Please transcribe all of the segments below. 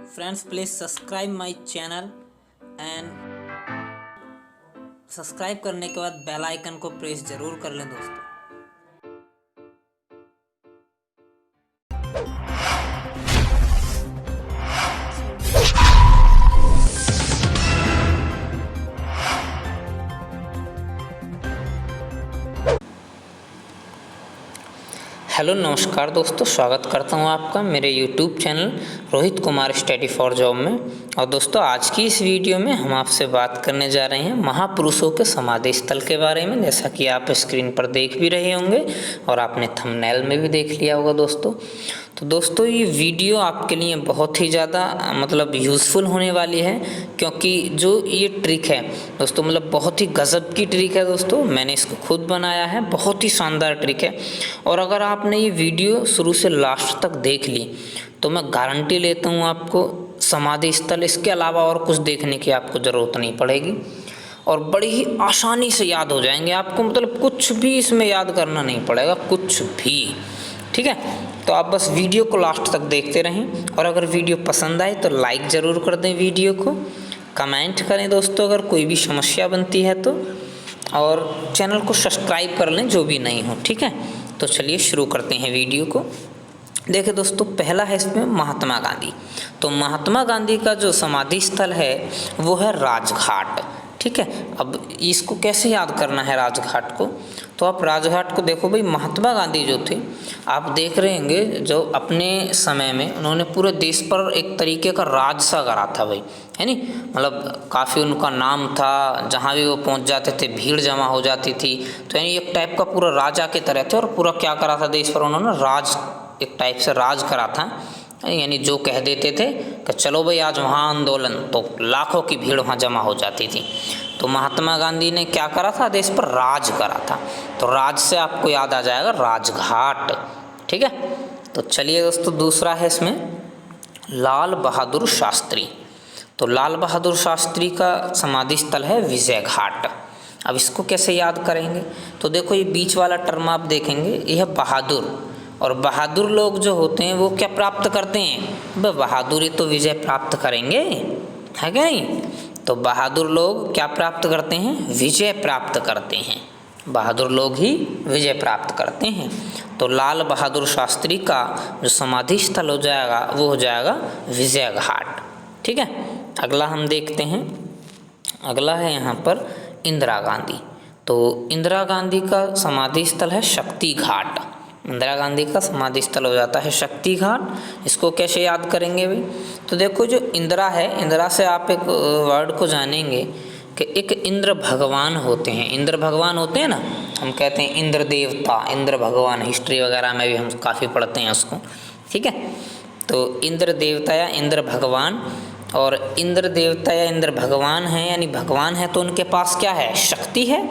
Friends, please subscribe my channel and subscribe करने के बाद बेल आइकन को प्रेस जरूर कर लें दोस्तों। हेलो नमस्कार दोस्तों, स्वागत करता हूं आपका मेरे YouTube channel Rohit Kumar study for job में। और दोस्तों, आज की इस वीडियो में हम आपसे बात करने जा रहे हैं महापुरुषों के समाधि स्थल के बारे में। जैसा कि आप स्क्रीन पर देख भी रहे होंगे और आपने थंबनेल में भी देख लिया होगा दोस्तों। तो दोस्तों, ये वीडियो आपके लिए बहुत ही ज़्यादा यूज़फुल होने वाली है, क्योंकि जो ये ट्रिक है दोस्तों बहुत ही गज़ब की ट्रिक है दोस्तों। मैंने इसको खुद बनाया है, बहुत ही शानदार ट्रिक है। और अगर आपने ये वीडियो शुरू से लास्ट तक देख ली तो मैं गारंटी लेता हूँ आपको समाधि स्थल इसके अलावा और कुछ देखने की आपको ज़रूरत नहीं पड़ेगी और बड़ी ही आसानी से याद हो जाएंगे आपको। कुछ भी इसमें याद करना नहीं पड़ेगा, कुछ भी। ठीक है, तो आप बस वीडियो को लास्ट तक देखते रहें। और अगर वीडियो पसंद आए तो लाइक ज़रूर कर दें वीडियो को, कमेंट करें दोस्तों अगर कोई भी समस्या बनती है तो, और चैनल को सब्सक्राइब कर लें जो भी नहीं हो। ठीक है, तो चलिए शुरू करते हैं वीडियो को। देखिए दोस्तों, पहला है इसमें महात्मा गांधी। तो महात्मा गांधी का जो समाधि स्थल है वो है राजघाट। ठीक है, अब इसको कैसे याद करना है राजघाट को, तो आप राजघाट को देखो भाई। महात्मा गांधी जो थे, आप देख रहे होंगे, जो अपने समय में उन्होंने पूरे देश पर एक तरीके का राज सा करा था भाई, है नी। काफ़ी उनका नाम था, जहाँ भी वो पहुँच जाते थे भीड़ जमा हो जाती थी। तो यानी एक टाइप का पूरा राजा के तरह थे और पूरा क्या करा था देश पर उन्होंने, राज, एक टाइप से राज करा था। यानी जो कह देते थे कि चलो भाई आज वहाँ आंदोलन, तो लाखों की भीड़ वहाँ जमा हो जाती थी। तो महात्मा गांधी ने क्या करा था, देश पर राज करा था। तो राज से आपको याद आ जाएगा राजघाट। ठीक है, तो चलिए दोस्तों, दूसरा है इसमें लाल बहादुर शास्त्री। तो लाल बहादुर शास्त्री का समाधि स्थल है विजय घाट। अब इसको कैसे याद करेंगे, तो देखो ये बीच वाला टर्म आप देखेंगे, यह बहादुर। और बहादुर लोग जो होते हैं वो क्या प्राप्त करते हैं, बहादुरी तो विजय प्राप्त करेंगे, है क्या नहीं। तो बहादुर लोग क्या प्राप्त करते हैं, विजय प्राप्त करते हैं। बहादुर लोग ही विजय प्राप्त करते हैं। तो लाल बहादुर शास्त्री का जो समाधि स्थल हो जाएगा वो हो जाएगा विजय घाट। ठीक है, अगला हम देखते हैं। अगला है यहाँ पर इंदिरा गांधी। तो इंदिरा गांधी का समाधि स्थल है शक्ति घाट। इंदिरा गांधी का समाधि स्थल हो जाता है शक्ति घाट। इसको कैसे याद करेंगे भाई, तो देखो जो इंदिरा है, इंदिरा से आप एक वर्ड को जानेंगे कि एक इंद्र भगवान होते हैं। इंद्र भगवान होते हैं ना, हम कहते हैं इंद्र देवता, इंद्र भगवान। हिस्ट्री वगैरह में भी हम काफ़ी पढ़ते हैं उसको। ठीक है, तो इंद्र देवता या इंद्र भगवान, और इंद्र देवता या इंद्र भगवान हैं, यानी भगवान है तो उनके पास क्या है, शक्ति है।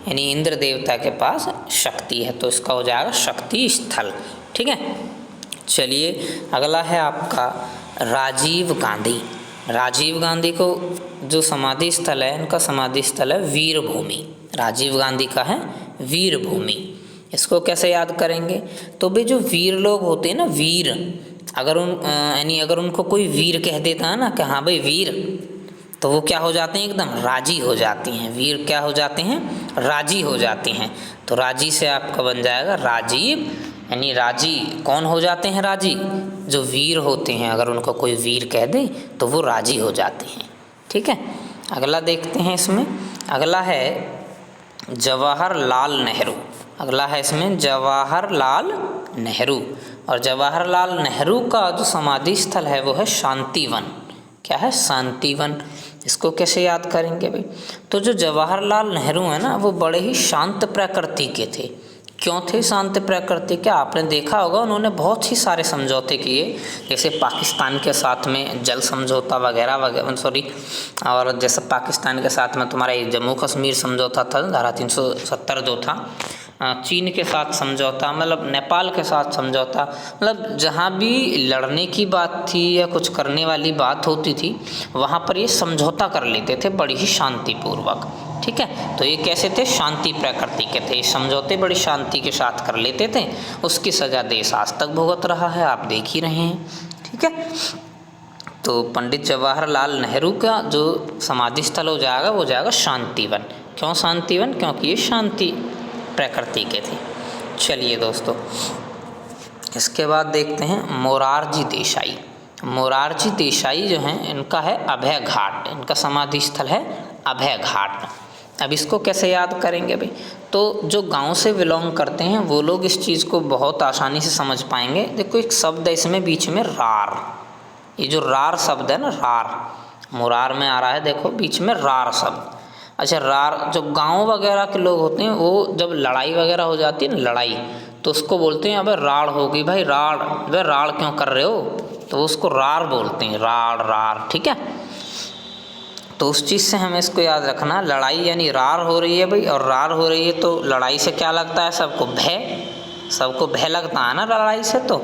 यानी इंद्र देवता के पास शक्ति है, तो इसका हो जाएगा शक्ति स्थल। ठीक है, चलिए अगला है आपका राजीव गांधी। राजीव गांधी को जो समाधि स्थल है, इनका समाधि स्थल है वीर भूमि। राजीव गांधी का है वीर भूमि। इसको कैसे याद करेंगे, तो भाई जो वीर लोग होते हैं ना, वीर, अगर उनको कोई वीर कह देता है ना कि हाँ भाई वीर, तो वो क्या हो जाते हैं, एकदम राजी हो जाती हैं। वीर क्या हो जाते हैं, राजी हो जाते हैं। तो राजी से आपका बन जाएगा राजीव। यानी राजी कौन हो जाते हैं, राजी जो वीर होते हैं, अगर उनको कोई वीर कह दे तो वो राजी हो जाते हैं। ठीक है, अगला देखते हैं इसमें। अगला है जवाहरलाल नेहरू। अगला है इसमें जवाहरलाल नेहरू। और जवाहरलाल नेहरू का जो समाधि स्थल है वो है शांतिवन। क्या है, शांतिवन। इसको कैसे याद करेंगे भाई, तो जो जवाहरलाल नेहरू है ना, वो बड़े ही शांत प्रकृति के थे। क्यों थे शांत प्रकृति के, आपने देखा होगा उन्होंने बहुत ही सारे समझौते किए, जैसे पाकिस्तान के साथ में जल समझौता वगैरह वगैरह, और जैसे पाकिस्तान के साथ में तुम्हारा ये जम्मू कश्मीर समझौता था, धारा 370 जो था, चीन के साथ समझौता, नेपाल के साथ समझौता, जहाँ भी लड़ने की बात थी या कुछ करने वाली बात होती थी वहाँ पर ये समझौता कर लेते थे बड़ी ही शांतिपूर्वक। ठीक है, तो ये कैसे थे, शांति प्रकृति के थे। समझौते बड़ी शांति के साथ कर लेते थे, उसकी सज़ा देश आज तक भुगत रहा है, आप देख ही रहे हैं। ठीक है, तो पंडित जवाहरलाल नेहरू का जो समाधि स्थल हो जाएगा वो जाएगा शांतिवन। क्यों शांतिवन? क्योंकि ये शांति प्रकृति के थे। चलिए दोस्तों, इसके बाद देखते हैं मोरारजी देसाई। मोरारजी देसाई जो हैं इनका है अभय घाट, इनका समाधि स्थल है अभय घाट। अब इसको कैसे याद करेंगे भाई? तो जो गांव से बिलोंग करते हैं वो लोग इस चीज़ को बहुत आसानी से समझ पाएंगे। देखो एक शब्द है इसमें बीच में रार, ये जो रार शब्द है ना, रार मुरार में आ रहा है, देखो बीच में रार शब्द। अच्छा, रार जो गांव वगैरह के लोग होते हैं वो जब लड़ाई वगैरह हो जाती है ना, लड़ाई, तो उसको बोलते हैं अबे राड़ होगी भाई, राड़, वे राड़ क्यों कर रहे हो, तो उसको रार बोलते हैं, राड़ रार। ठीक है, तो उस चीज़ से हमें इसको याद रखना, लड़ाई यानी रार हो रही है भाई, और रार हो रही है तो लड़ाई से क्या लगता है? सबको भय, सबको भय लगता है ना लड़ाई से। तो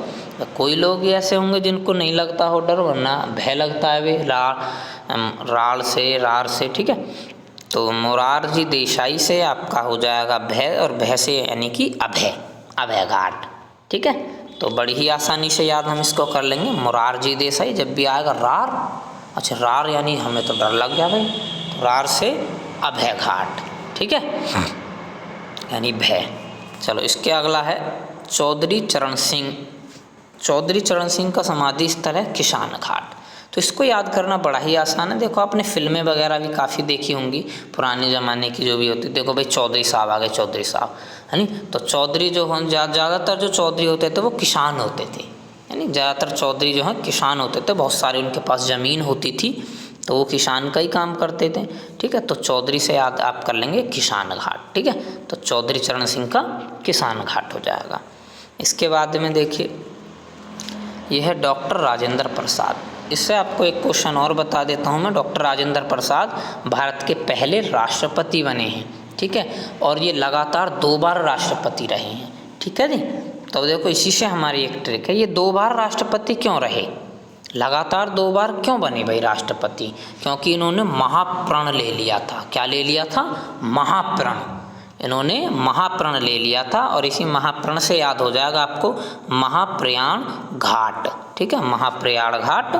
कोई लोग ऐसे होंगे जिनको नहीं लगता हो डर, वरना भय लगता है भाई राड़ से, रार से। ठीक है, तो मोरारजी देसाई से आपका हो जाएगा भय, और भय से यानी कि अभय, अभय घाट। ठीक है, तो बड़ी ही आसानी से याद हम इसको कर लेंगे। मोरारजी देसाई, जब भी आएगा रार, अच्छा रार यानी हमें तो डर लग गया भाई, रार से अभय घाट। ठीक है, यानी भय। चलो इसके अगला है चौधरी चरण सिंह। चौधरी चरण सिंह का समाधि स्थल है किसान घाट। तो इसको याद करना बड़ा ही आसान है। देखो आपने फिल्में वगैरह भी काफ़ी देखी होंगी पुराने ज़माने की जो भी होती, देखो भाई चौधरी साहब आ गए, चौधरी साहब है नी। तो चौधरी जो हों, ज़्यादातर जो चौधरी होते थे वो किसान होते थे, यानी ज़्यादातर चौधरी जो हैं किसान होते थे, बहुत सारे उनके पास ज़मीन होती थी, तो वो किसान का ही काम करते थे। ठीक है, तो चौधरी से याद आप कर लेंगे किसान घाट। ठीक है, तो चौधरी चरण सिंह का किसान घाट हो जाएगा। इसके बाद में देखिए यह है डॉक्टर राजेंद्र प्रसाद। इससे आपको एक क्वेश्चन और बता देता हूँ मैं। डॉक्टर राजेंद्र प्रसाद भारत के पहले राष्ट्रपति बने हैं। ठीक है, और ये लगातार 2 बार राष्ट्रपति रहे हैं। ठीक है जी, तो देखो इसी से हमारी एक ट्रिक है, ये 2 बार राष्ट्रपति क्यों रहे, लगातार 2 बार क्यों बने भाई राष्ट्रपति? क्योंकि इन्होंने महाप्रण ले लिया था। क्या ले लिया था? महाप्रण। इन्होंने महाप्रण ले लिया था, और इसी महाप्रण से याद हो जाएगा आपको महाप्रयाण घाट। ठीक है, महाप्रयाण घाट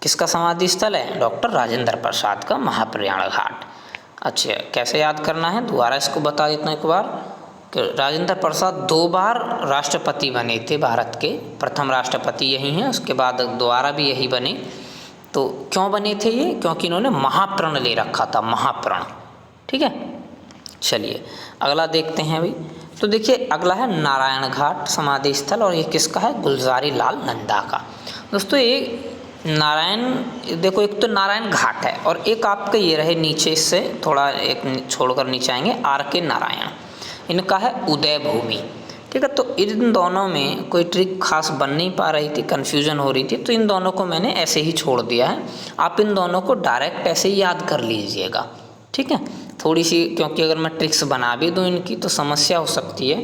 किसका समाधि स्थल है? डॉक्टर राजेंद्र प्रसाद का महाप्रयाण घाट। अच्छा, कैसे याद करना है? दोबारा इसको बता देता हूँ एक बार कि राजेंद्र प्रसाद 2 बार राष्ट्रपति बने थे भारत के, प्रथम राष्ट्रपति यही हैं, उसके बाद दोबारा भी यही बने। तो क्यों बने थे ये? क्योंकि इन्होंने महाप्रण ले रखा था, महाप्रण। ठीक है, चलिए अगला देखते हैं भाई। तो देखिए अगला है नारायण घाट समाधि स्थल, और ये किसका है? गुलजारी लाल नंदा का। दोस्तों ये नारायण, देखो एक तो नारायण घाट है, और एक आपके ये रहे नीचे से थोड़ा एक छोड़कर नीचे आएंगे RK नारायण, इनका है उदय भूमि। ठीक है, तो इन दोनों में कोई ट्रिक खास बन नहीं पा रही थी, कन्फ्यूजन हो रही थी, तो इन दोनों को मैंने ऐसे ही छोड़ दिया है। आप इन दोनों को डायरेक्ट ऐसे ही याद कर लीजिएगा। ठीक है, थोड़ी सी, क्योंकि अगर मैं ट्रिक्स बना भी दूँ इनकी तो समस्या हो सकती है,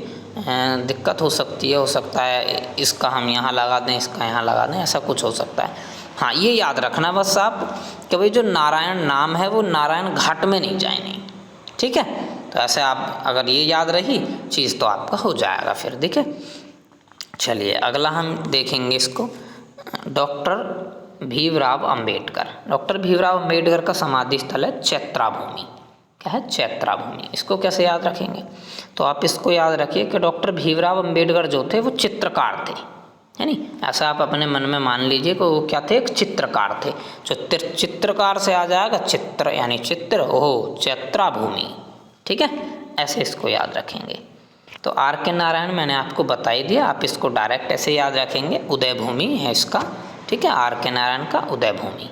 दिक्कत हो सकती है, हो सकता है इसका हम यहाँ लगा दें, इसका यहाँ लगा दें, ऐसा कुछ हो सकता है। हाँ, ये याद रखना बस आप कि भाई जो नारायण नाम है वो नारायण घाट में नहीं जाएंगे। ठीक है, तो ऐसे आप अगर ये याद रही चीज़ तो आपका हो जाएगा फिर। देखिए चलिए अगला हम देखेंगे इसको, डॉक्टर भीमराव अंबेडकर। डॉक्टर भीमराव अंबेडकर का समाधि स्थल है चैत्रा भूमि। क्या है? चैत्रा भूमि। इसको कैसे याद रखेंगे? तो आप इसको याद रखिए कि डॉक्टर भीमराव अंबेडकर जो थे वो चित्रकार थे, है नी। ऐसा आप अपने मन में मान लीजिए कि वो क्या थे? एक चित्रकार थे। जो चित्रकार से आ जाएगा चित्र, यानी चित्र, ओह चैत्रा भूमि। ठीक है, ऐसे इसको याद रखेंगे। तो RK नारायण मैंने आपको बता ही दिया, आप इसको डायरेक्ट ऐसे याद रखेंगे, उदय भूमि है इसका। ठीक है, RK नारायण का उदय भूमि।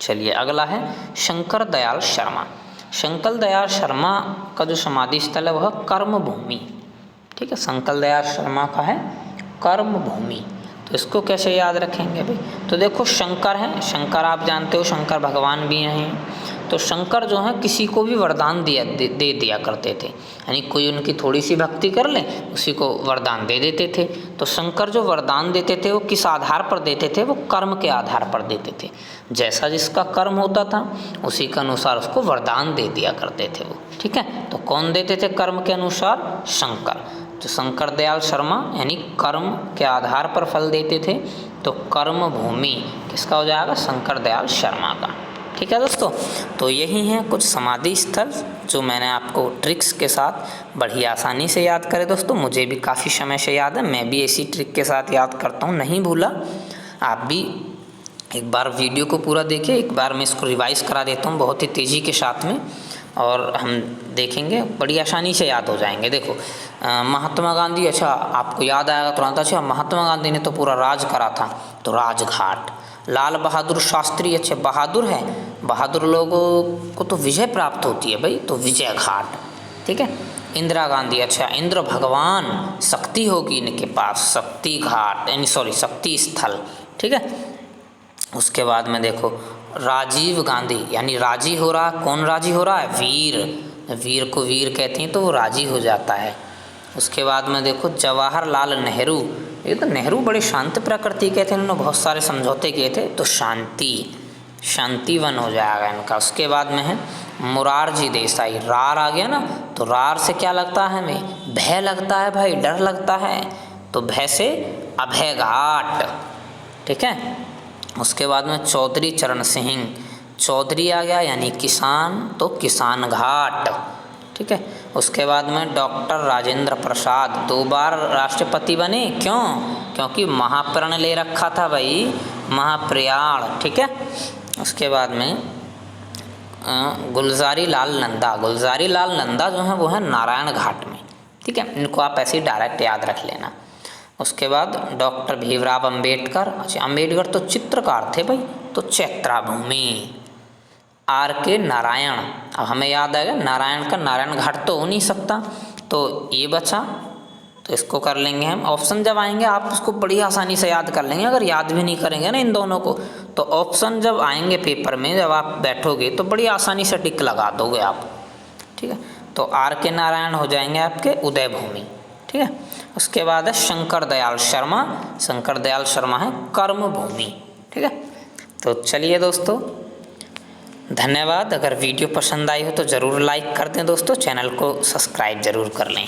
चलिए अगला है शंकर दयाल शर्मा। शंकर दयाल शर्मा का जो समाधि स्थल है वह कर्म भूमि। ठीक है, शंकर दयाल शर्मा का है कर्म भूमि। तो इसको कैसे याद रखेंगे भाई? तो देखो शंकर हैं, शंकर आप जानते हो शंकर भगवान भी हैं। तो शंकर जो हैं किसी को भी वरदान दे दिया करते थे, यानी कोई उनकी थोड़ी सी भक्ति कर ले उसी को वरदान दे देते थे। तो शंकर जो वरदान देते थे वो किस आधार पर देते थे? वो कर्म के आधार पर देते थे। जैसा जिसका कर्म होता था उसी के अनुसार उसको वरदान दे दिया करते थे वो। ठीक है, तो कौन देते थे कर्म के अनुसार? शंकर। तो शंकर दयाल शर्मा यानी कर्म के आधार पर फल देते थे, तो कर्म भूमि किसका हो जाएगा? शंकर दयाल शर्मा का। ठीक है दोस्तों, तो यही हैं कुछ समाधि स्थल जो मैंने आपको ट्रिक्स के साथ बड़ी आसानी से याद करे। दोस्तों मुझे भी काफ़ी समय से याद है, मैं भी इसी ट्रिक के साथ याद करता हूँ, नहीं भूला। आप भी एक बार वीडियो को पूरा देखिए, एक बार मैं इसको रिवाइज़ करा देता हूँ बहुत ही तेज़ी के साथ में, और हम देखेंगे बड़ी आसानी से याद हो जाएंगे। देखो महात्मा गांधी, अच्छा आपको याद आएगा तुरंत, अच्छा महात्मा गांधी ने तो पूरा राज करा था, तो राजघाट। लाल बहादुर शास्त्री, अच्छे बहादुर है, बहादुर लोगों को तो विजय प्राप्त होती है भाई, तो विजय घाट। ठीक है। इंदिरा गांधी, अच्छा इंद्र भगवान, शक्ति होगी इनके पास, शक्ति घाट यानी सॉरी शक्ति स्थल। ठीक है। उसके बाद में देखो राजीव गांधी, यानी राजी हो रहा, कौन राजी हो रहा है? वीर, वीर को वीर कहते हैं तो वो राजी हो जाता है। उसके बाद में देखो जवाहरलाल नेहरू, ये तो नेहरू बड़े शांत प्रकृति के थे, उन्होंने बहुत सारे समझौते किए थे, तो शांति, शांतिवन हो जाएगा इनका। उसके बाद में है मोरारजी देसाई, रार आ गया ना, तो रार से क्या लगता है हमें? भय लगता है भाई, डर लगता है, तो भय से अभय घाट। ठीक है। उसके बाद में चौधरी चरण सिंह, चौधरी आ गया यानी किसान, तो किसान घाट। ठीक है। उसके बाद में डॉक्टर राजेंद्र प्रसाद 2 बार राष्ट्रपति बने, क्यों? क्योंकि महाप्रण ले रखा था भाई, महाप्रयाण। ठीक है। उसके बाद में गुलजारी लाल नंदा, गुलजारी लाल नंदा जो है वो है नारायण घाट में। ठीक है, इनको आप ऐसे ही डायरेक्ट याद रख लेना। उसके बाद डॉक्टर भीमराव अंबेडकर, अच्छा अंबेडकर तो चित्रकार थे भाई, तो चैत्राभूमि। आर के नारायण, अब हमें याद आएगा नारायण का, नारायण घाट तो हो नहीं सकता, तो ये बचा, तो इसको कर लेंगे हम। ऑप्शन जब आएंगे आप उसको बड़ी आसानी से याद कर लेंगे, अगर याद भी नहीं करेंगे ना इन दोनों को, तो ऑप्शन जब आएंगे पेपर में, जब आप बैठोगे तो बड़ी आसानी से टिक लगा दोगे आप। ठीक है। तो आर के नारायण हो जाएंगे आपके उदय भूमि। ठीक है। उसके बाद है शंकर दयाल शर्मा, शंकर दयाल शर्मा है कर्म भूमि। ठीक है। तो चलिए दोस्तों, धन्यवाद। अगर वीडियो पसंद आई हो तो ज़रूर लाइक कर दें दोस्तों, चैनल को सब्सक्राइब ज़रूर कर लें।